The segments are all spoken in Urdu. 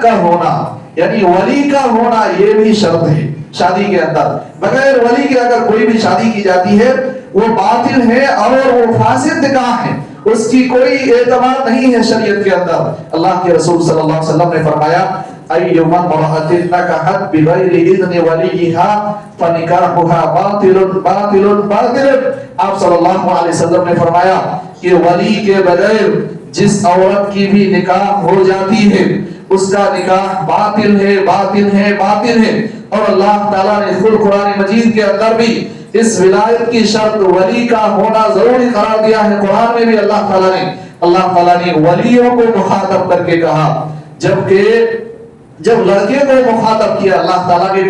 ولد کا ہونا یعنی ولی کا ہونا یہ بھی شرط ہے شادی کے اندر. بغیر ولی کے اگر کوئی بھی شادی کی جاتی ہے وہ باطل ہے اور وہ فاسد نکاح ہے, اس کی کوئی اعتبار نہیں ہے شریعت کے اندر. اللہ کے رسول صلی اللہ علیہ وسلم نے فرمایا ایما امرأة نکحت بغیر اذن ولیہا فنکاحها باطل باطل باطل. آپ صلی اللہ علیہ وسلم نے فرمایا کہ ولی کے بغیر جس عورت کی بھی نکاح ہو جاتی ہے اس کا نکاح باطل ہے باطل ہے باطل ہے. اور اللہ تعالیٰ نے خود قرآن مجید کے اندر بھی اس ولایت کی شرط ولی کا ہونا ضروری قرار دیا ہے. قرآن میں بھی اللہ تعالیٰ نے ولیوں کو مخاطب کر کے کہا, جبکہ جب لڑکے کو مخاطب کیا اللہ تعالیٰ نے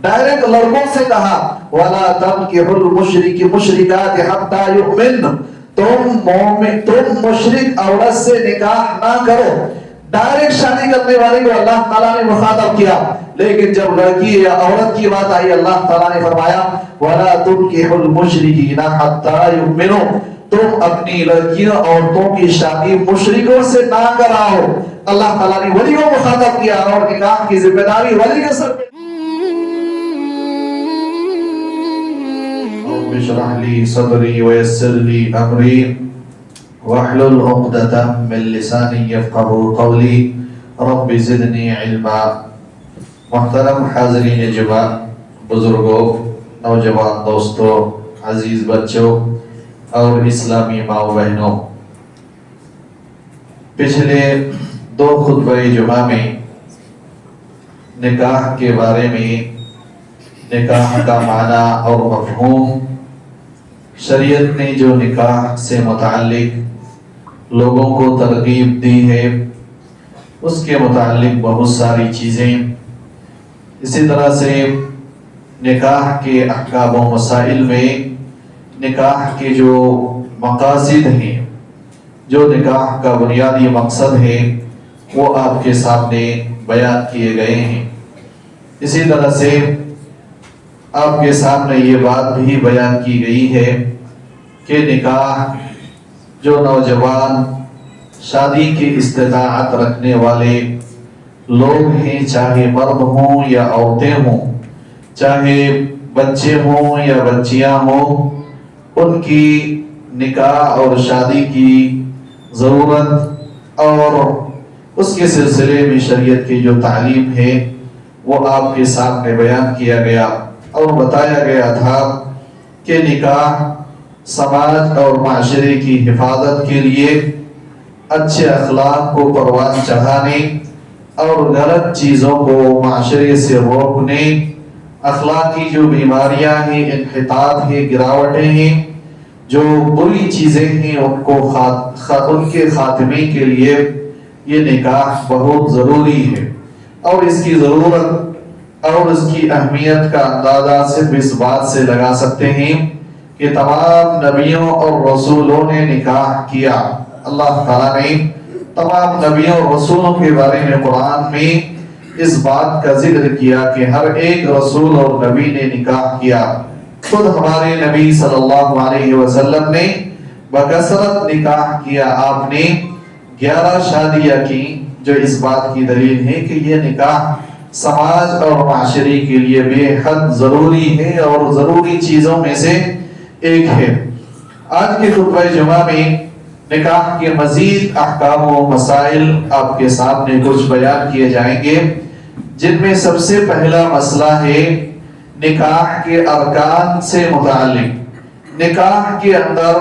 ڈائریکٹ لڑکوں سے کہا وَلَا تَنْكِحُوا الْمُشْرِكَاتِ حَتَّى يُؤْمِنْ, تم مشرک عورت سے نکاح نہ کرو. ڈائریکٹ شادی کرنے والے کو اللہ تعالیٰ نے مخاطب کیا, لیکن جب لڑکی یا عورت کی بات آئی اللہ تعالیٰ نے فرمایا وَلَا تُنْكِحُوا الْمُشْرِكِينَ حَتَّى يُؤْمِنُوا, تم اپنی لڑکیوں عورتوں کی شادی مشرکوں سے نہ کراؤ. اللہ تعالیٰ نے ولی کو مخاطب کیا اور نکاح کی ذمہ داری ولی کے سر پہ. رب اشرح لي صدري ويسر لي امري واحلل عقدة من لساني يفقهوا قولي رب زدني علما. محترم حاضرین جمع, بزرگوں, نوجوان دوستوں, عزیز بچوں اور اسلامی ماؤں بہنوں, پچھلے 2 خطبہ جمعہ میں نکاح کے بارے میں, نکاح کا معنی اور مفہوم, شریعت نے جو نکاح سے متعلق لوگوں کو ترغیب دی ہے اس کے متعلق بہت ساری چیزیں, اسی طرح سے نکاح کے احکام و مسائل میں نکاح کے جو مقاصد ہیں, جو نکاح کا بنیادی مقصد ہے وہ آپ کے سامنے بیان کیے گئے ہیں. اسی طرح سے آپ کے سامنے یہ بات بھی بیان کی گئی ہے کہ نکاح جو نوجوان شادی کی استطاعت رکھنے والے لوگ ہیں, چاہے مرد ہوں یا عورتیں ہوں, چاہے بچے ہوں یا بچیاں ہوں, ان کی نکاح اور شادی کی ضرورت اور اس کے سلسلے میں شریعت کی جو تعلیم ہے وہ آپ کے سامنے بیان کیا گیا اور بتایا گیا تھا کہ نکاح سماج اور معاشرے کی حفاظت کے لیے اچھے اخلاق کو پروان چڑھانے اور غلط چیزوں کو معاشرے سے روکنے, اخلاقی جو بیماریاں ہیں, انحطاط ہے, گراوٹیں ہیں, جو بری چیزیں ہیں ان کے خاتمے کے لیے یہ نکاح بہت ضروری ہے. اور اس کی ضرورت اور اس کی اہمیت کا اندازہ صرف اس بات سے لگا سکتے ہیں کہ تمام نبیوں اور رسولوں نے نکاح کیا. اللہ تعالیٰ نے تمام نبیوں اور رسولوں کے بارے میں قرآن میں اس بات کا ذکر کیا کہ ہر ایک رسول اور نبی نے نکاح کیا. خود ہمارے نبی صلی اللہ علیہ وسلم نے بکثرت نکاح کیا. آپ نے 11 شادیاں کی, جو اس بات کی دلیل ہے کہ یہ نکاح سماج اور معاشرے کے لیے بے حد ضروری ہے اور ضروری چیزوں میں سے ایک ہے. آج کے خطبہ جمعہ میں نکاح کے مزید احکام و مسائل آپ کے سامنے کچھ بیان کیے جائیں گے, جن میں سب سے پہلا مسئلہ ہے نکاح کے ارکان سے متعلق. نکاح کے اندر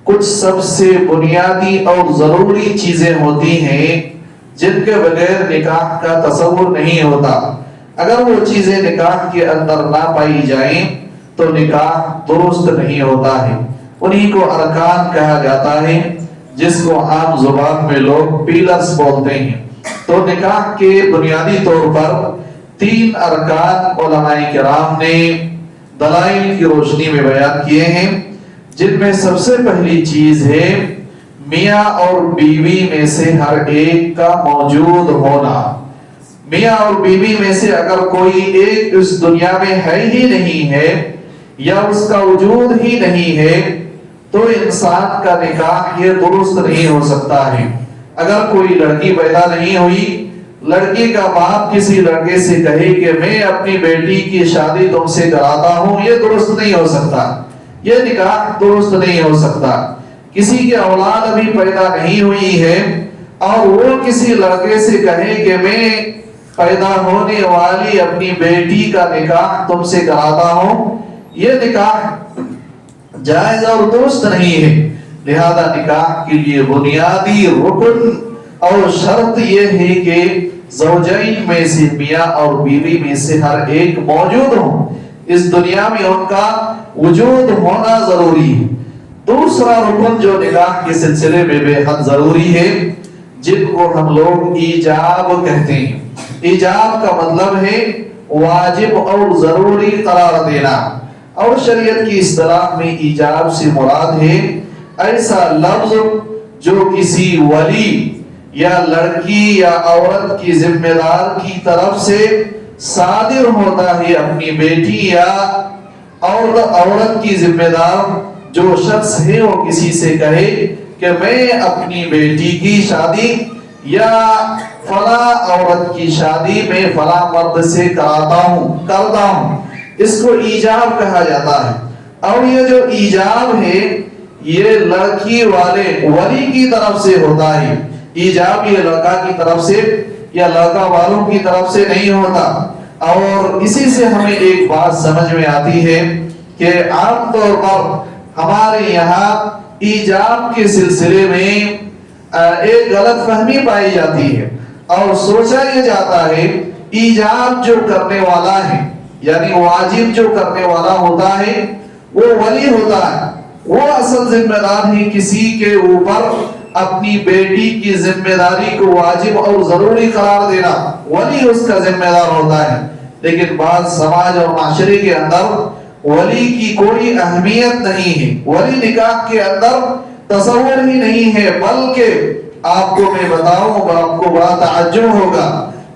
کچھ سب سے بنیادی اور ضروری چیزیں ہوتی ہیں جن کے بغیر نکاح کا تصور نہیں ہوتا. اگر وہ چیزیں نکاح کے اندر نہ پائی جائیں تو نکاح درست نہیں ہوتا ہے. انہی کو ارکان کہا جاتا ہے, جس کو عام زبان میں لوگ پیلرز بولتے ہیں. تو نکاح کے بنیادی طور پر 3 ارکان علماء کرام نے دلائل کی روشنی میں بیان کیے ہیں, جن میں سب سے پہلی چیز ہے میاں اور بیوی میں سے ہر ایک کا موجود ہونا. میاں اور بیوی میں سے اگر کوئی ایک اس دنیا میں ہے ہی نہیں ہے یا اس کا وجود ہی نہیں ہے تو انسان کا نکاح یہ درست نہیں ہو سکتا ہے. اگر کوئی لڑکی پیدا نہیں ہوئی لڑکی کا باپ کسی لڑکے سے کہے کہ میں اپنی بیٹی کی شادی تم سے کراتا ہوں، یہ درست نہیں ہو سکتا، یہ نکاح درست نہیں ہو سکتا۔ کسی کی اولاد ابھی پیدا نہیں ہوئی ہے اور وہ کسی لڑکے سے کہے کہ میں پیدا ہونے والی اپنی بیٹی کا نکاح تم سے کراتا ہوں، یہ نکاح جائز اور درست نہیں ہے۔ لہذا نکاح کے لیے بنیادی رکن اور شرط یہ ہے کہ زوجین میں سے میاں اور بیوی میں سے ہر ایک موجود ہوں، اس دنیا میں ان کا وجود ہونا ضروری ہے۔ دوسرا رکن جو نکاح کے سلسلے میں بے حد ضروری ہے، جن کو ہم لوگ ایجاب کہتے ہیں۔ ایجاب کا مطلب ہے واجب اور ضروری قرار دینا، اور شریعت کی اصطلاح میں ایجاب سے مراد ہے ایسا لفظ جو کسی ولی یا لڑکی یا عورت کی ذمہ دار کی طرف سے صادر ہوتا ہے اپنی بیٹی یا عورت کی ذمہ دار جو شخص ہے وہ کسی سے کہے کہ میں اپنی بیٹی کی شادی یا فلاں عورت کی شادی میں فلاں مرد سے کرتا ہوں، اس کو ایجاب کہا جاتا ہے۔ اور یہ جو ایجاب ہے یہ لڑکی والے ولی کی طرف سے ہوتا ہے، ایجاب یہ لڑکا کی طرف سے یا لڑکا والوں کی طرف سے نہیں ہوتا۔ اور اسی سے ہمیں ایک بات سمجھ میں آتی ہے کہ عام طور پر ہمارے یہاں ایجاب کے سلسلے میں ایک غلط فہمی پائی جاتی ہے اور سوچا یہ جاتا ہے ایجاب جو کرنے والا ہے یعنی واجب جو کرنے والا ہوتا ہے وہ ولی ہوتا ہے، وہ اصل ذمہ دار ہے کسی کے اوپر اپنی بیٹی کی ذمہ داری کو واجب اور ضروری قرار دینا، ولی اس کا ذمہ دار ہوتا ہے۔ لیکن بعض سماج اور معاشرے کے اندر ولی کی کوئی اہمیت نہیں ہے، ولی نکاح کے اندر تصور ہی نہیں ہے، بلکہ آپ کو میں بتاؤں گا، آپ کو بڑا تعجب ہوگا،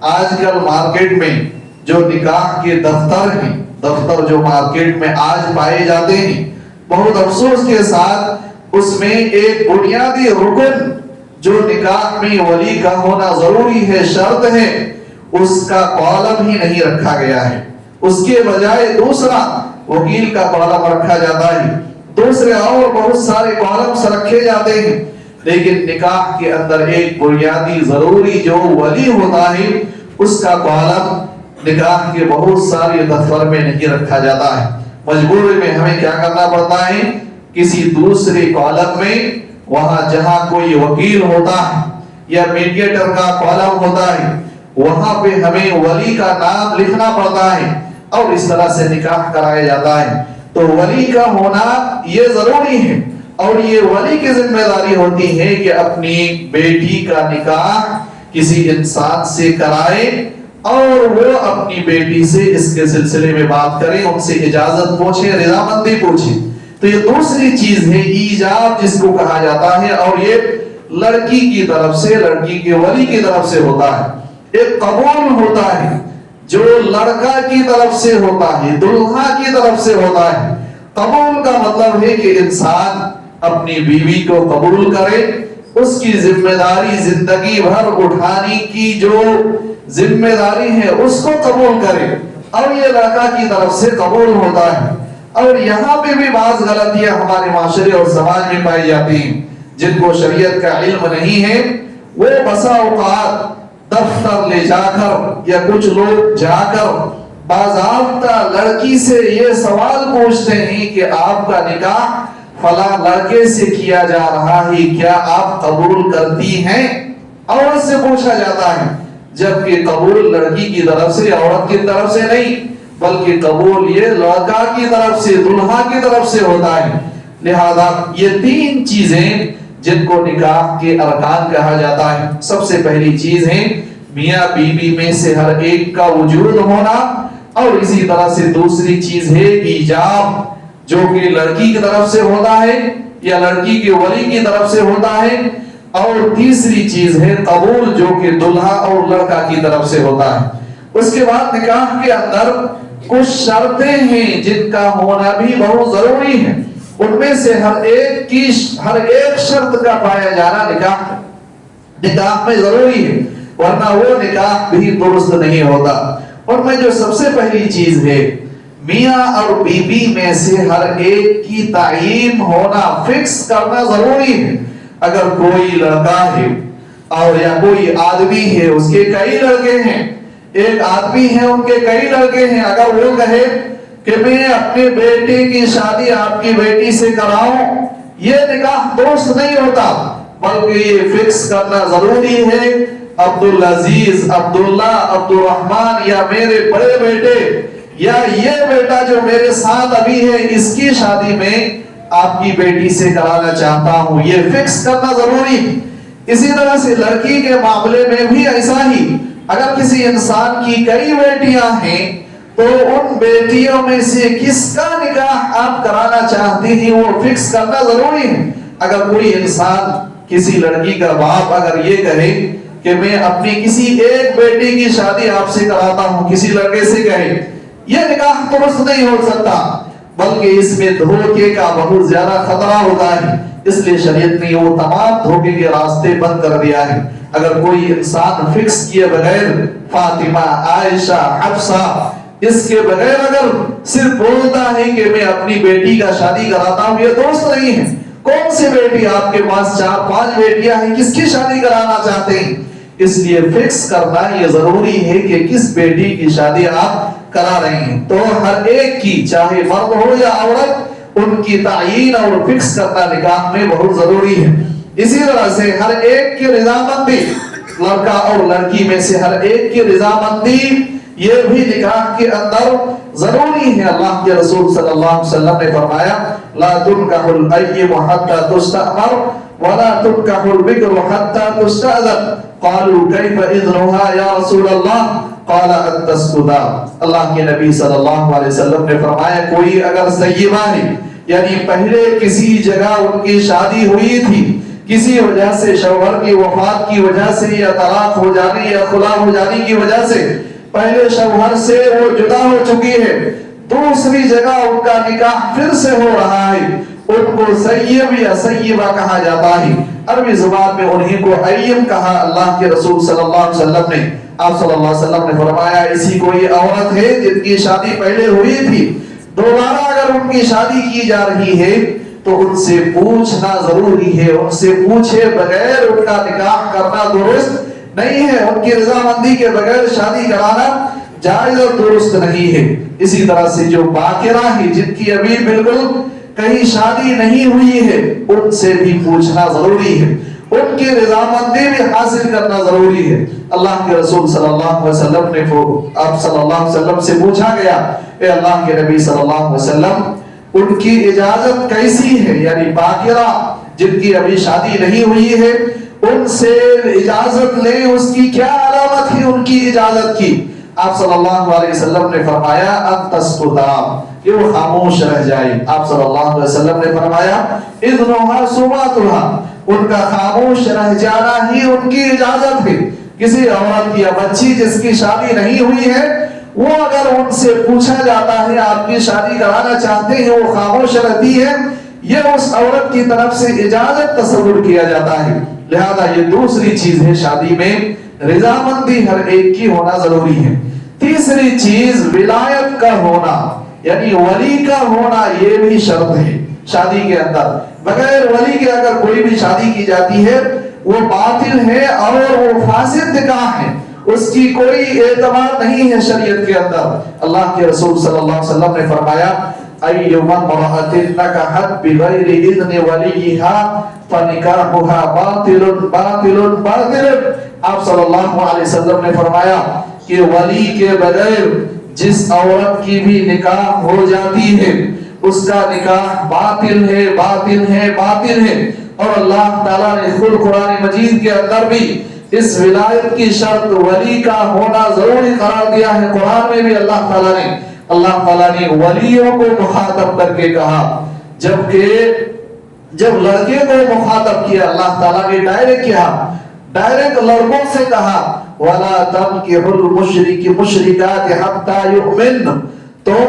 آج کل مارکیٹ میں جو نکاح کے دفتر جو مارکیٹ میں آج پائے جاتے ہیں، بہت افسوس کے ساتھ اس میں ایک بنیادی رکن جو نکاح میں ولی کا ہونا ضروری ہے، شرط ہے، اس کا کالم ہی نہیں رکھا گیا ہے۔ اس کے بجائے دوسرا وکیل کا کالم رکھا جاتا ہے، دوسرے اور بہت سارے کالمز رکھے جاتے ہیں، لیکن نکاح کے اندر ایک بنیادی ضروری جو ولی ہوتا ہے اس کا کالم نکاح کے بہت سارے دفتر میں نہیں رکھا جاتا ہے۔ مجبوری میں ہمیں کیا کرنا پڑتا ہے، کسی دوسرے کالم میں وہاں جہاں کوئی وکیل ہوتا ہے یا میڈیٹر کا کالم ہوتا ہے وہاں پہ ہمیں ولی کا نام لکھنا پڑتا ہے اور اس طرح سے نکاح کرایا جاتا ہے۔ تو ولی کا ہونا یہ ضروری ہے اور یہ ولی کی ذمہ داری ہوتی ہے کہ اپنی بیٹی کا نکاح کسی انسان سے کرائے اور وہ اپنی بیٹی سے اس کے سلسلے میں بات کریں، ان سے اجازت پوچھیں، رضامندی پوچھیں۔ تو یہ دوسری چیز ہے ایجاب جس کو کہا جاتا ہے، اور یہ لڑکی کی طرف سے، لڑکی کے ولی کی طرف سے ہوتا ہے۔ ایک قبول ہوتا ہے جو لڑکا کی طرف سے ہوتا ہے، دلہا کی طرف سے ہوتا ہے۔ قبول کا مطلب ہے کہ انسان اپنی بیوی کو قبول کرے، اس کی ذمہ داری زندگی بھر اٹھانے کی جو ذمہ داری ہے اس کو قبول کرے، اور یہ لڑکا کی طرف سے قبول ہوتا ہے۔ اور یہاں پہ بھی بعض غلطیاں ہمارے معاشرے اور سماج میں پائی جاتی ہیں، جن کو شریعت کا علم نہیں ہے وہ بسا اوقات دفتر لے جا کر یا کچھ لوگ جا کر باضابطہ لڑکی سے یہ سوال پوچھتے ہیں کہ آپ کا نکاح فلاں لڑکے سے کیا جا رہا ہے، کیا آپ قبول کرتی ہیں؟ عورت سے پوچھا جاتا ہے، جبکہ قبول لڑکی کی طرف سے، عورت کی طرف سے نہیں، بلکہ قبول یہ لڑکا کی طرف سے، دلہا کی طرف سے ہوتا ہے۔ لہذا یہ تین چیزیں جن کو نکاح کے ارکان کہا جاتا ہے، سب سے پہلی چیز ہے میاں بیوی میں سے ہر ایک کا وجود ہونا، اور اسی طرح سے دوسری چیز ہے ایجاب جو کہ لڑکی کی طرف سے ہوتا ہے یا لڑکی کے ولی کی طرف سے ہوتا ہے، اور تیسری چیز ہے قبول جو کہ دلہا اور لڑکا کی طرف سے ہوتا ہے۔ اس کے بعد نکاح کے اندر کچھ شرطیں ہیں جن کا ہونا بھی بہت ضروری ہے، ان میں سے ہر ایک شرط کا پایا جانا نکاح میں ضروری ہے۔ ورنہ وہ نکاح بھی درست نہیں ہوتا۔ اور میں جو سب سے پہلی چیز ہے، میاں اور بیوی میں سے ہر ایک کی تعین ہونا، فکس کرنا ضروری ہے۔ اگر کوئی لڑکا ہے اور یا کوئی آدمی ہے، اس کے کئی لڑکے ہیں، ایک آدمی ہے ان کے کئی لڑکے ہیں، اگر وہ کہے کہ میں اپنے بیٹے کی شادی آپ کی بیٹی سے کراؤں، یہ نکاح درست نہیں ہوتا، بلکہ یہ فکس کرنا ضروری ہے، عبدالعزیز، عبداللہ، عبدالرحمن یا میرے بڑے بیٹے یا یہ بیٹا جو میرے ساتھ ابھی ہے، اس کی شادی میں آپ کی بیٹی سے کرانا چاہتا ہوں، یہ فکس کرنا ضروری ہے۔ اسی طرح سے لڑکی کے معاملے میں بھی ایسا ہی، اگر کسی انسان کی کئی بیٹیاں ہیں تو ان بیٹیوں میں سے کس کا نکاح آپ کرانا چاہتے ہیں وہ فکس کرنا ضروری ہے۔ اگر کوئی انسان، کسی لڑکی کا باپ اگر یہ کہے کہ میں اپنی کسی ایک بیٹی کی شادی آپ سے کراتا ہوں، کسی لڑکے سے کہے، یہ نکاح درست نہیں ہو سکتا، بلکہ اس میں دھوکے کا بہت زیادہ خطرہ ہوتا ہے، اس لیے شریعت نے وہ تمام دھوکے کے راستے بند کر دیا ہے۔ اگر کوئی انسان فکس کیے بغیر فاطمہ، عائشہ، حفصہ، اس کے بغیر اگر صرف بولتا ہے کہ میں اپنی بیٹی کا شادی کراتا ہوں، یہ درست نہیں ہے۔ کون سی بیٹی آپ کے پاس 4-5 بیٹیاں ہیں، کس کی شادی کرانا چاہتے ہیں؟ اس لیے فکس کرنا یہ ضروری ہے کہ کس بیٹی کی شادی آپ کرا رہے ہیں۔ تو ہر ایک کی، چاہے مرد ہو یا عورت، ان کی تعیین اور فکس کرنا نکاح میں بہت ضروری ہے۔ اسی طرح سے ہر ایک کی رضامندی، لڑکا اور لڑکی میں سے ہر ایک کی رضامندی یہ بھی نکاح کے اندر ضروری ہے۔ اللہ کے رسول صلی اللہ علیہ وسلم نے فرمایا لا تنکح الایّم حتی تستأمر ولا تنکح البکر حتی تستأذن قالوا کیف اذنها یا رسول اللہ قال ان تسکتا۔ اللہ کے نبی صلی اللہ علیہ وسلم نے فرمایا کوئی اگر سیبہ ہے، یعنی پہلے کسی جگہ ان کی شادی ہوئی تھی، کسی وجہ سے شوہر کی وفات کی وجہ سے یا طلاق ہو جانے یا خلا ہو جانے کی وجہ سے پہلے شوہر سے وہ جدا ہو چکی ہے، دوسری جگہ ان کا نکاح پھر سے ہو رہا ہے، ان کو سیب یا سیبہ کہا جاتا ہے۔ عربی زبان میں انہیں کو ایم کہا۔ اللہ کے رسول صلی اللہ علیہ وسلم نے، آپ صلی اللہ علیہ وسلم نے فرمایا ایسی کوئی عورت ہے جن کی شادی پہلے ہوئی تھی، دوبارہ اگر ان کی شادی کی جا رہی ہے تو ان سے پوچھنا ضروری ہے، ان سے پوچھے بغیر ان کا نکاح کرنا درست نہیں ہے، ان کی رضامندی کے بغیر شادی کرانا جائز اور درست نہیں ہے۔ اسی طرح سے جو باکرہ ہیں، جن کی ابھی بالکل کہیں شادی نہیں ہوئی ہے، ان سے بھی پوچھنا ضروری ہے، ان کی رضامندی بھی حاصل کرنا ضروری ہے۔ اللہ کے رسول صلی اللہ علیہ وسلم نے آپ صلی اللہ علیہ وسلم سے پوچھا گیا، اے اللہ کے نبی صلی اللہ علیہ وسلم ان کی اجازت کیسی ہے؟ یعنی باکرہ جن کی ابھی شادی نہیں ہوئی ہے ان سے اجازت لیں، اس کی کیا علامت ہے ان کی اجازت کی؟ آپ صلی اللہ علیہ وسلم نے فرمایا ان تسکتا، کہ وہ خاموش رہ جائے۔ آپ صلی اللہ علیہ وسلم نے فرمایا اذنها سماتها، ان کا خاموش رہ جانا ہی ان کی اجازت ہے۔ کسی عورت یا بچی جس کی شادی نہیں ہوئی ہے، وہ اگر ان سے پوچھا جاتا ہے آپ کی شادی کرانا چاہتے ہیں، وہ خاموش رہتی ہے، یہ اس عورت کی طرف سے اجازت تصور کیا جاتا ہے۔ لہذا یہ دوسری چیز ہے، شادی میں رضامندی ہر ایک کی ہونا ضروری ہے۔ تیسری چیز ولایت کا ہونا، یعنی ولی کا ہونا، یہ بھی شرط ہے شادی کے اندر۔ بغیر ولی کے اگر کوئی بھی شادی کی جاتی ہے وہ باطل ہے اور وہ فاسد نکاح ہے، اس کی کوئی اعتبار نہیں ہے شریعت کے اندر۔ اللہ کے رسول صلی اللہ علیہ وسلم نے فرمایا ایما امرأۃ نکحت بغیر اذن ولیہا فنکاحها باطل باطل باطل۔ آپ صلی اللہ علیہ وسلم نے فرمایا کہ ولی کے بغیر جس عورت کی بھی نکاح ہو جاتی ہے اس کا نکاح باطل ہے باطل ہے باطل ہے۔ اور اللہ تعالیٰ نے خود قرآن مجید کے اندر بھی اس ولایت کی شرط ولی کا ہونا ضروری قرار دیا ہے۔ قرآن میں بھی اللہ تعالیٰ نے ولیوں کو مخاطب کر کے کہا، جبکہ جب لڑکے کو مخاطب کیا اللہ تعالیٰ نے ڈائریکٹ لڑکوں سے کہا وَلَا تَنْكِحُوا الْمُشْرِكَاتِ حَتَّى يُؤْمِنْ، تم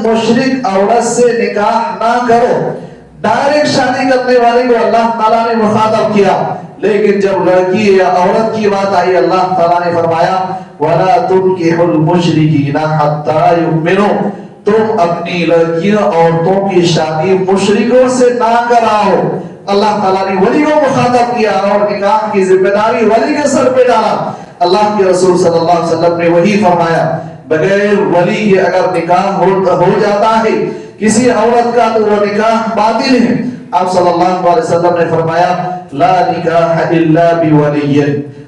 مشرک عورت سے نکاح نہ کرو۔ ڈائریکٹ شادی کرنے والے کو اللہ تعالیٰ نے مخاطب کیا، لیکن جب لڑکی یا عورت کی بات آئی اللہ تعالیٰ نے فرمایا وَلَا تُنْكِحُ الْمُشْرِكِينَ حَتَّى يُؤْمِنُوا، تم اپنی لڑکیوں عورتوں کی شادی مشرکوں سے نہ کراؤ۔ اللہ تعالیٰ نے ولی کو مخاطب کیا اور نکاح کی ذمہ داری ولی کے سر پہ ڈالا۔ اللہ کے رسول صلی اللہ علیہ وسلم نے وہی فرمایا بغیر ولی کے اگر نکاح ہو جاتا ہے کسی عورت کا تو وہ نکاح باطل ہے۔ آپ صلی اللہ علیہ وسلم نے فرمایا لا نکاح الا بولی،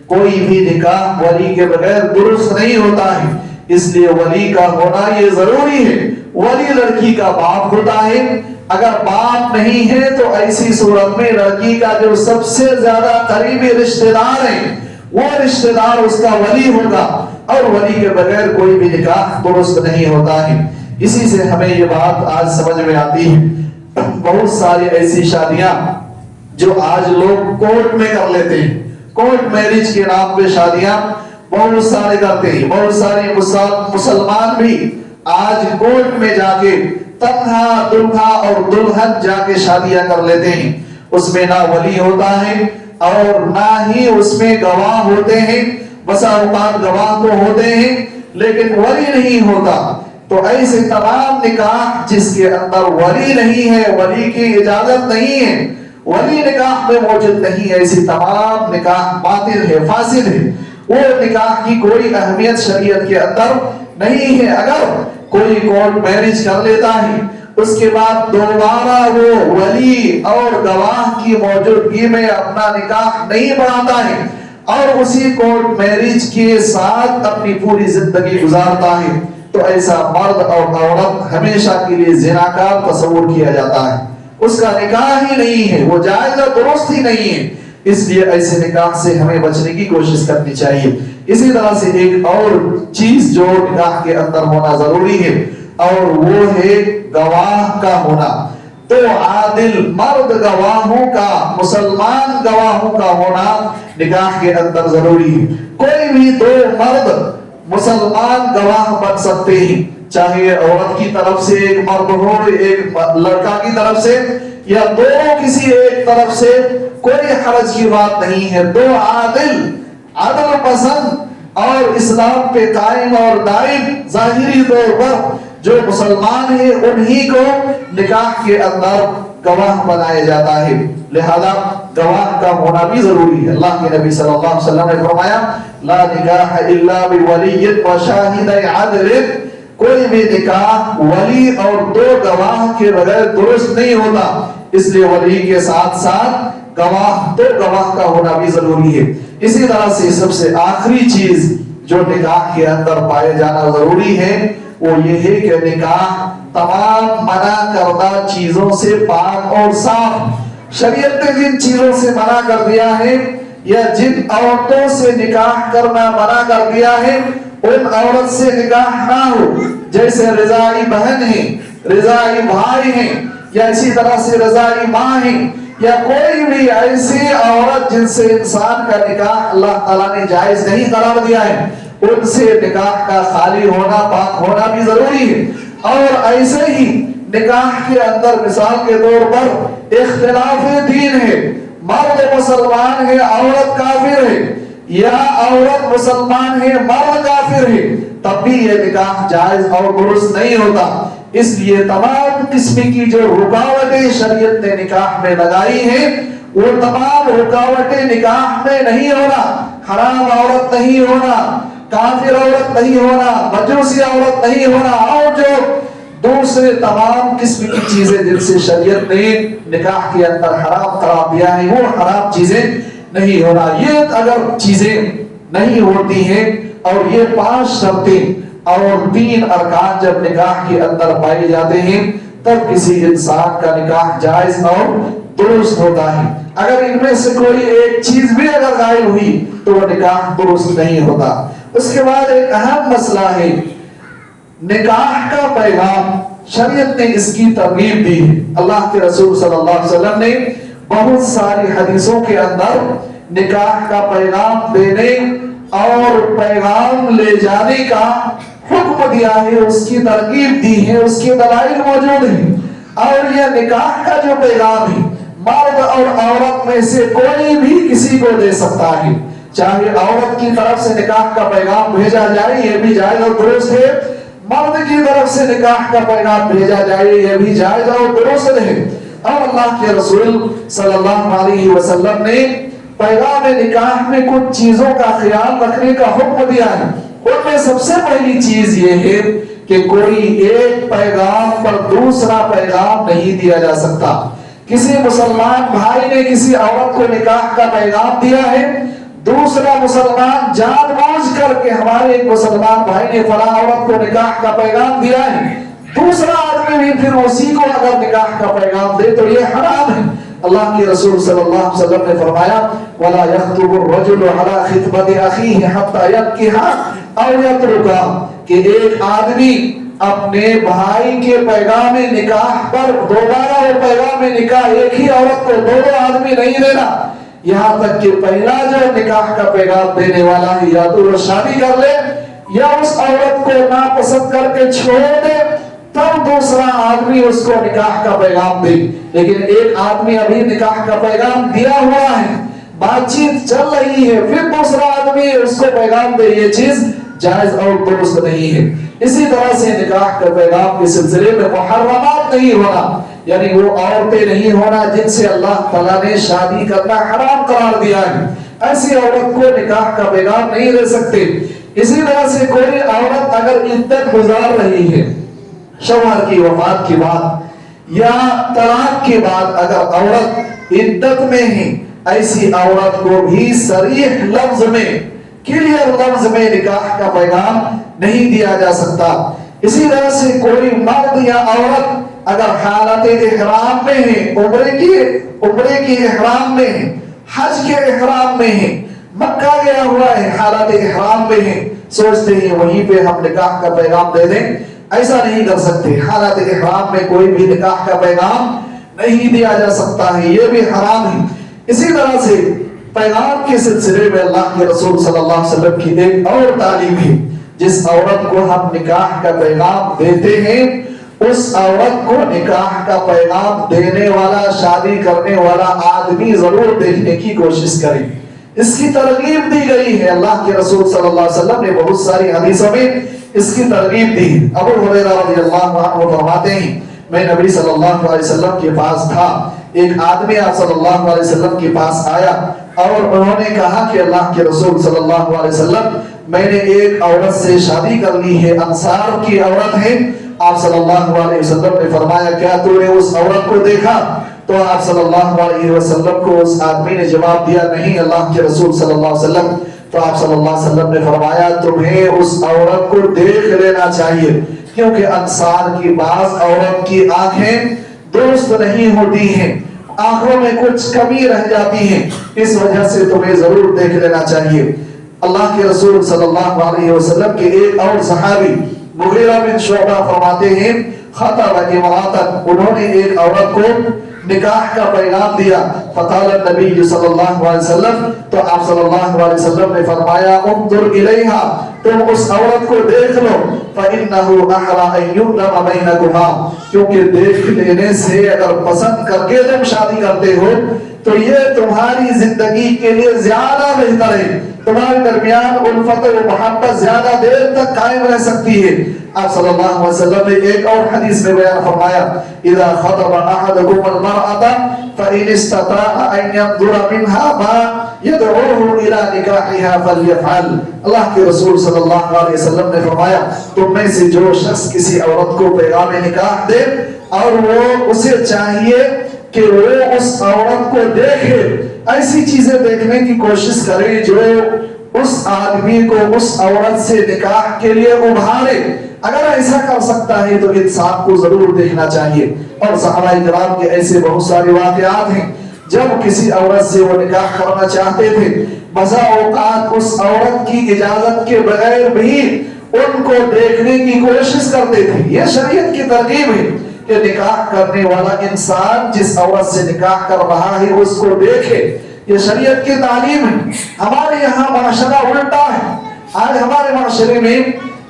کوئی بھی نکاح ولی کے بغیر درست نہیں ہوتا ہے، اس لیے ولی کا ہونا یہ ضروری ہے۔ ولی لڑکی کا باپ ہوتا ہے، اگر باپ نہیں ہے تو ایسی صورت میں لڑکی کا جو سب سے زیادہ قریبی رشتہ دار ہے وہ رشتہ دار اس کا ولی ہوگا، اور ولی کے بغیر کوئی بھی نکاح درست نہیں ہوتا ہے۔ اسی سے ہمیں یہ بات آج سمجھ میں آتی ہے، بہت ساری ایسی شادیاں جو آج لوگ کورٹ میں کر لیتے ہیں، کورٹ میرج کے نام پہ شادیاں بہت سارے کرتے ہیں۔ بہت سارے مسلمان بھی آج کورٹ میں جا کے تنہا دلہا اور دلہن جا کے شادیاں کر لیتے ہیں، اس میں نہ ولی ہوتا ہے اور نہ ہی اس میں گواہ ہوتے ہیں، بسا اوقات گواہ تو ہوتے ہیں لیکن ولی نہیں ہوتا۔ تو ایسے تمام نکاح جس کے اندر ولی نہیں ہے، ولی کی اجازت نہیں ہے، ولی نکاح میں موجود نہیں ہے، ایسی تمام نکاح باطل ہے، فاسد ہے، وہ نکاح کی کوئی اہمیت شریعت کے اندر نہیں ہے۔ اگر کوئی کورٹ میرج کر لیتا ہے اس کے بعد دوبارہ وہ ولی اور گواہ کی موجودگی میں اپنا نکاح نہیں بڑھاتا ہے اور اسی کورٹ میرج کے ساتھ اپنی پوری زندگی گزارتا ہے تو ایسا مرد اور عورت ہمیشہ کے لیے زناکار تصور کیا جاتا ہے، اس کا نکاح ہی نہیں ہے، وہ جائز اور درست ہی نہیں ہے۔ اس لیے ایسے نکاح سے ہمیں بچنے کی کوشش کرنی چاہیے۔ اسی طرح سے ایک اور چیز جو نکاح کے اندر ہونا ضروری ہے اور وہ ہے گواہ کا ہونا۔ تو عادل مرد گواہوں کا، مسلمان گواہوں کا ہونا نکاح کے اندر ضروری ہے۔ کوئی بھی دو مرد مسلمان گواہ بن سکتے ہیں، چاہے عورت کی طرف سے ایک مرد ہو، ایک لڑکا کی طرف سے، یا دونوں کسی ایک طرف سے، کوئی حرج کی بات نہیں ہے۔ دو عادل، عدل پسند اور اسلام پہ قائم اور دائم ظاہری طور پر جو مسلمان ہیں انہی کو نکاح کے اندر گواہ بنایا جاتا ہے، لہذا گواہ کا ہونا بھی ضروری ہے۔ اللہ کے نبی صلی اللہ علیہ وسلم نے فرمایا لا نکاح الا بولی وشاہد عدل، کوئی بھی نکاح ولی اور دو گواہ کے بغیر درست نہیں ہوتا، اس لیے ولی کے ساتھ ساتھ گواہ، دو گواہ کا ہونا بھی ضروری ہے۔ اسی طرح سے سب سے آخری چیز جو نکاح کے اندر پائے جانا ضروری ہے وہ یہ ہے کہ نکاح تمام منع کردہ چیزوں سے پاک اور صاف۔ شریعت نے جن چیزوں سے منع کر دیا ہے یا جن عورتوں سے نکاح کرنا منع کر دیا ہے ان عورت سے نکاح نہ ہو، جیسے رضاعی بہن ہیں، رضاعی بھائی ہیں، یا اسی طرح سے رضاعی ماں ہیں، یا کوئی بھی ایسی عورت جن سے انسان کا نکاح اللہ تعالیٰ نے جائز نہیں قرار دیا ہے ان سے نکاح کا خالی ہونا، پاک ہونا بھی ضروری ہے۔ اور ایسے ہی نکاح کے اندر مثال کے طور پر اختلاف دین ہے، مرد مسلمان ہے عورت کافر ہے، یا عورت مسلمان ہے مرد کافر ہے، تب بھی یہ نکاح جائز اور درست نہیں ہوتا۔ اس لیے تمام قسم کی جو رکاوٹیں شریعت نے نکاح میں لگائی ہیں وہ تمام رکاوٹیں نکاح میں نہیں ہونا، حرام عورت نہیں ہونا، کافر عورت نہیں ہونا، مجوسی عورت نہیں ہونا، اور جو دوسرے تمام قسم کی چیزیں جن سے شریعت نے نکاح کے اندر حرام قرار دیا ہے وہ حرام چیزیں نہیں ہونا۔ یہ اگر چیزیں نہیں ہوتی ہیں اور یہ 5 شرطیں اور 3 ارکان جب نکاح کے اندر پائے جاتے ہیں تب کسی انسان کا نکاح جائز اور درست ہوتا ہے۔ اگر ان میں سے کوئی ایک چیز بھی اگر غائب ہوئی تو وہ نکاح درست نہیں ہوتا۔ اس کے بعد ایک اہم مسئلہ ہے نکاح کا پیغام، شریعت نے اس کی ترغیب دی ہے۔ اللہ کے رسول صلی اللہ علیہ وسلم نے بہت ساری حدیثوں کے اندر نکاح کا پیغام دینے اور پیغام لے جانے کا حکم دیا ہے، اس کی ترغیب دی ہے، اس کے دلائل موجود ہیں۔ اور یہ نکاح کا جو پیغام ہے مرد اور عورت میں سے کوئی بھی کسی کو دے سکتا ہے، چاہے عورت کی طرف سے نکاح کا پیغام بھیجا جائے یہ بھی جائز اور درست ہے، مرد کی طرف سے نکاح کا پیغام بھیجا جائے یہ بھی جائز اور درست ہے۔ اور اللہ کے رسول صلی اللہ علیہ وسلم نے پیغام نکاح میں کچھ چیزوں کا خیال رکھنے کا حکم دیا ہے۔ ان میں سب سے پہلی چیز یہ ہے کہ کوئی ایک پیغام پر دوسرا پیغام نہیں دیا جا سکتا۔ کسی مسلمان بھائی نے کسی عورت کو نکاح کا پیغام دیا ہے، دوسرا مسلمان جان بوجھ کر کے ہمارے ایک مسلمان بھائی نے فلاں عورت کو نکاح کا پیغام دیا ہے، دوسرا آدمی بھی پھر اسی کو اگر نکاح کا پیغام دے تو یہ حرام ہے۔ اللہ کے رسول صلی اللہ علیہ وسلم نے فرمایا وَلَا يَخْطُبُ الرَّجُلُ عَلَى خِطْبَةِ أَخِيهِ حَتَّى يَنكِحَ أَوْ يَتْرُكَ، کہ ایک آدمی اپنے بھائی کے پیغام نکاح پر دوبارہ وہ پیغام نکاح ایک ہی عورت کو دو آدمی نہیں دینا، یہاں تک کہ پہلا جو نکاح کا پیغام دینے والا ہے یا تو وہ شادی کر لے یا اس عورت کو ناپسند کر کے چھوڑ دے، تب دوسرا آدمی اس کو نکاح کا پیغام دے۔ لیکن ایک آدمی ابھی نکاح کا پیغام دیا ہوا ہے، بات چیت چل رہی ہے، پھر دوسرا آدمی اس کو پیغام دے، یہ چیز جائز اور درست نہیں ہے۔ اسی طرح سے نکاح کا پیغام کے سلسلے میں محرمات نہیں ہونا، یعنی وہ عورتیں نہیں ہونا جن سے اللہ تعالیٰ نے شادی کرنا حرام قرار دیا ہے، ایسی عورت کو نکاح کا پیغام نہیں دے سکتے۔ اسی طرح سے کوئی عورت اگر عدت گزار رہی ہے، شوہر کی وفات کے بعد یا طلاق کے بعد اگر عورت عدت میں ہے، ایسی عورت کو بھی صریح لفظ میں، کلیئر لفظ میں نکاح کا پیغام نہیں دیا جا سکتا۔ اسی طرح سے کوئی مرد یا عورت اگر حالت احرام میں ہے، عمرے کی احرام میں ہے، حج کے احرام میں ہے، مکہ گیا ہوا ہے، حالت احرام میں ہے، سوچتے ہیں وہیں پہ ہم نکاح کا پیغام دے دیں، ایسا نہیں کر سکتے۔ حالت احرام میں کوئی بھی نکاح کا پیغام نہیں دیا جا سکتا ہے، یہ بھی حرام ہے۔ اسی طرح سے پیغام کے سلسلے میں اللہ کے رسول صلی اللہ علیہ وسلم کی ایک اور تعلیم ہے، جس عورت کو ہم نکاح کا پیغام دیتے ہیں اس عورت کو نکاح کا پیغام دینے والا، شادی کرنے والا آدمی ضرور دیکھنے کی کوشش کرے۔ اس کی ترغیب دی گئی ہے، اللہ کے رسول صلی اللہ علیہ وسلم نے بہت ساری حدیثوں میں اس کی ترغیب دی۔ ابو ہریرہ رضی اللہ عنہ فرماتے ہیں میں نبی صلی اللہ علیہ وسلم کے پاس تھا، ایک آدمی آپ صلی اللہ علیہ وسلم کے پاس آیا اور انہوں نے کہا کہ اللہ کے رسول صلی اللہ علیہ وسلم میں نے ایک عورت سے شادی کر لی ہے، انصار کی عورت ہے۔ آپ صلی اللہ علیہ وسلم نے فرمایا کیا تو نے اس عورت کو دیکھا؟ تو آپ صلی اللہ علیہ وسلم کو اس آدمی نے جواب دیا نہیں اللہ کے رسول صلی اللہ علیہ وسلم۔ تو آپ صلی اللہ علیہ وسلم نے فرمایا تمہیں اس عورت کو دیکھ لینا چاہیے، کیونکہ انصار کی بعض عورت کی آنکھیں درست نہیں ہوتی ہیں، آنکھوں میں کچھ کمی رہ جاتی ہے، اس وجہ سے تمہیں ضرور دیکھ لینا چاہیے۔ اللہ کے رسول صلی اللہ علیہ وسلم کے ایک اور صحابی مغیرہ بن شعبہ فرماتے ہیں خطب امرأۃ، انہوں نے ایک عورت کو نکاح کا پیغام دیا، فقال النبی صلی اللہ علیہ وسلم، تو آپ صلی اللہ علیہ وسلم نے فرمایا انظر الیہا، تم اس عورت کو دیکھ لو، فإنہ احری ان یؤلم بینکما، کیونکہ دیکھ لینے سے اگر پسند کر کے تم شادی کرتے ہو تو یہ تمہاری زندگی کے لیے زیادہ بہتر ہے، تمہارے درمیان الفت و محبت زیادہ دیر تک قائم رہ سکتی ہے۔ آپ صلی اللہ علیہ وسلم نے ایک اور حدیث میں بیان فرمایا اذا خطب احدكم المرأة فإن استطاع ان ينظر منها ما يدعوه الى نكاحها فليفعل۔ اللہ کے رسول صلی اللہ علیہ وسلم نے فرمایا تم میں سے جو شخص کسی عورت کو پیغام نکاح دے اور وہ اسے چاہیے کہ وہ اس عورت کو دیکھے، ایسی چیزیں دیکھنے کی کوشش کرے جو اس آدمی کو اس عورت سے نکاح کے لیے ابھارے، اگر ایسا کر سکتا ہے تو انسان کو ضرور دیکھنا چاہیے۔ اور صحابہ کرام کے ایسے بہت سارے واقعات ہیں جب کسی عورت سے وہ نکاح کرنا چاہتے تھے، بسا اوقات اس عورت کی اجازت کے بغیر بھی ان کو دیکھنے کی کوشش کرتے تھے۔ یہ شریعت کی ترغیب ہے کہ نکاح کرنے والا انسان جس عورت سے نکاح کر رہا ہے اس کو دیکھے، یہ شریعت کی تعلیم ہے۔ ہمارے یہاں معاشرہ الٹا ہے، آج ہمارے معاشرے میں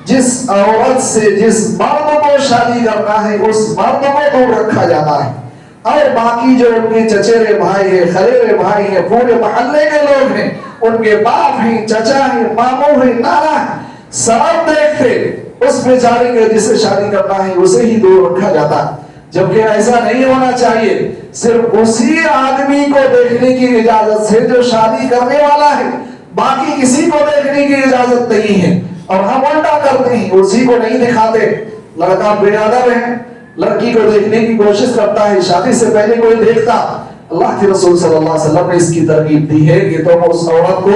جس عورت سے جس مرد کو شادی کرنا ہے اس مرد کو دور رکھا جاتا ہے، اور باقی جو ان کے چچیرے بھائی ہیں، خلیرے بھائی ہیں، پورے محلے کے لوگ ہیں، ان کے باپ ہیں، چچا ہیں، ماموں ہیں، نانا ہیں، سب دیکھتے اس بیچارے کے جسے شادی کرنا ہے اسے ہی دور رکھا جاتا، جبکہ ایسا نہیں ہونا چاہیے۔ صرف اسی آدمی کو دیکھنے کی اجازت ہے جو شادی کرنے والا ہے، باقی کسی کو دیکھنے کی اجازت نہیں ہے۔ اور ہم الٹا کرتے ہیں، اسی کو نہیں دکھاتے۔ لڑکا بے ادب ہے، لڑکی کو دیکھنے کی کوشش کرتا ہے، شادی سے پہلے کوئی دیکھتا۔ اللہ کے رسول صلی اللہ علیہ وسلم نے اس کی ترغیب دی ہے کہ تم اس عورت کو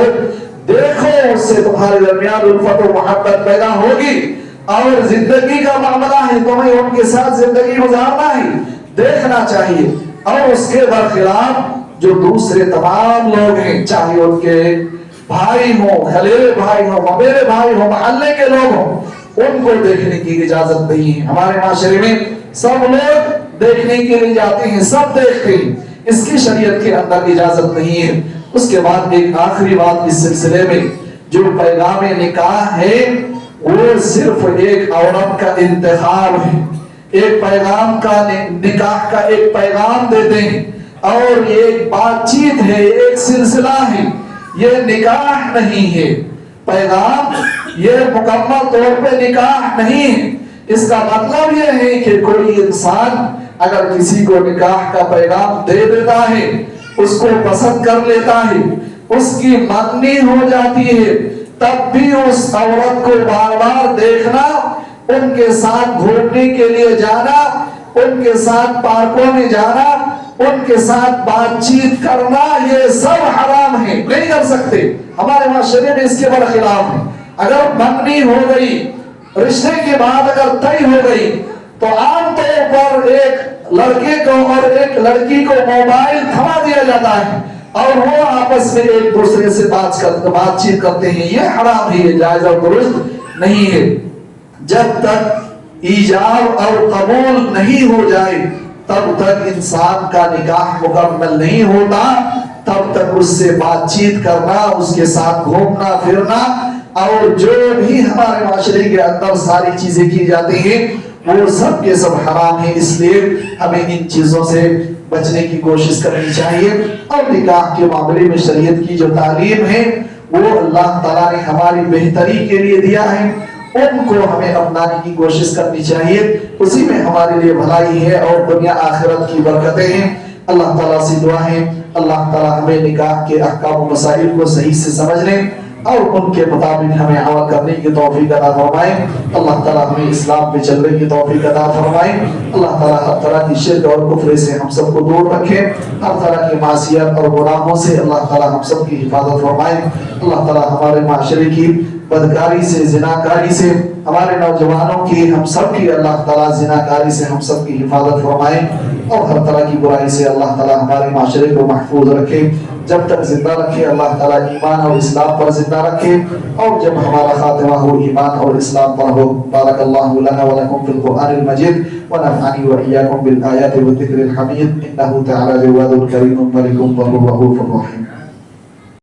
دیکھو، اس سے تمہارے درمیان الفت و محبت پیدا ہوگی، اور زندگی کا معاملہ ہے، تمہیں ان کے ساتھ زندگی گزارنا ہے، دیکھنا چاہیے۔ اور اس کے برخلاف جو دوسرے تمام لوگ ہیں، چاہے ان کے بھائی ہوں، خلیرے بھائی ہوں، ممیرے بھائی ہوں، محلے کے لوگ ہوں، ان کو دیکھنے کی اجازت نہیں ہے۔ ہمارے معاشرے میں سب لوگ دیکھنے کے لیے جاتے ہیں، سب دیکھتے ہیں، اس کی شریعت کے اندر اجازت نہیں ہے۔ اس کے بعد ایک آخری بات اس سلسلے میں، جو پیغام نکاح ہے وہ صرف ایک عورت کا انتخاب ہے، ایک پیغام کا، نکاح کا ایک پیغام دیتے ہیں، اور یہ ایک بات چیت ہے، ایک سلسلہ ہے، یہ نکاح نہیں ہے۔ پیغام یہ مکمل طور پہ نکاح نہیں ہے۔ اس کا مطلب یہ ہے کہ کوئی انسان اگر کسی کو نکاح کا پیغام دے دیتا ہے، اس کو پسند کر لیتا ہے، اس کی منگنی ہو جاتی ہے، تب بھی اس عورت کو بار بار دیکھنا، ان کے ساتھ گھومنے کے لیے جانا، ان کے ساتھ پارکوں میں جانا، ان کے ساتھ بات چیت کرنا، یہ سب حرام ہے، نہیں کر سکتے۔ ہمارے معاشرے میں اس کے برخلاف ہے۔ اگر منگنی ہو گئی، رشتے کے بعد اگر طے ہو گئی، تو عام طور پر ایک لڑکے کو اور ایک لڑکی کو موبائل تھما دیا جاتا ہے، اور وہ آپس میں ایک دوسرے سے بات چیت کرتے ہیں۔ یہ حرام ہے، یہ جائز اور درست نہیں ہے۔ جب تک ایجاب اور قبول نہیں ہو جائے تب تک انسان کا نکاح مکمل نہیں ہوتا، تب تک اس سے بات چیت کرنا، اس کے ساتھ گھومنا پھرنا، اور جو بھی ہمارے معاشرے کے اندر ساری چیزیں کی جاتی ہیں وہ سب کے سب حرام ہیں۔ اس لیے ہمیں ان چیزوں سے بچنے کی کوشش کرنی چاہیے، اور نکاح کے معاملے میں شریعت کی جو تعلیم ہے وہ اللہ تعالیٰ نے ہماری بہتری کے لیے دیا ہے، ان کو ہمیں اپنانے کی کوشش کرنی چاہیے، اسی میں ہمارے لیے بھلائی ہے اور دنیا آخرت کی برکتیں ہیں۔ اللہ تعالیٰ سے دعا ہے اللہ تعالیٰ ہمیں نکاح کے احکام و مسائل کو صحیح سے سمجھنے اور ان کے مطابق ہمیں عمل کرنے کی توفیق عطا فرمائے۔ اللہ تعالیٰ ہمیں اسلام پہ چلنے کی توفیق عطا فرمائے۔ اللہ تعالیٰ ہر طرح کی شرک اور کفر سے ہم سب کو دور رکھے، ہر طرح کی معصیت اور گناہوں سے اللہ تعالیٰ ہم سب کی حفاظت فرمائے۔ اللہ تعالیٰ ہمارے معاشرے کی بدکاری سے، زناکاری سے، ہمارے نوجوانوں کی، ہم سب کی اللہ تعالیٰ زناکاری سے ہم سب کی حفاظت فرمائے، اور ہر طرح کی برائی سے اللہ تعالیٰ ہمارے معاشرے کو محفوظ رکھے۔ جب تک زندہ رکھے اللہ تعالیٰ ایمان اور اسلام پر زندہ رکھے، اور جب ہمارا خاتمہ ہو ایمان اور اسلام پر ہو۔ بارک اللہ لنا ولکم فی القرآن المجید، ونفعنی وإیاکم بالآیات والذکر الحمید، انہ تعالی جواد کریم ملک بر رؤوف رحیم۔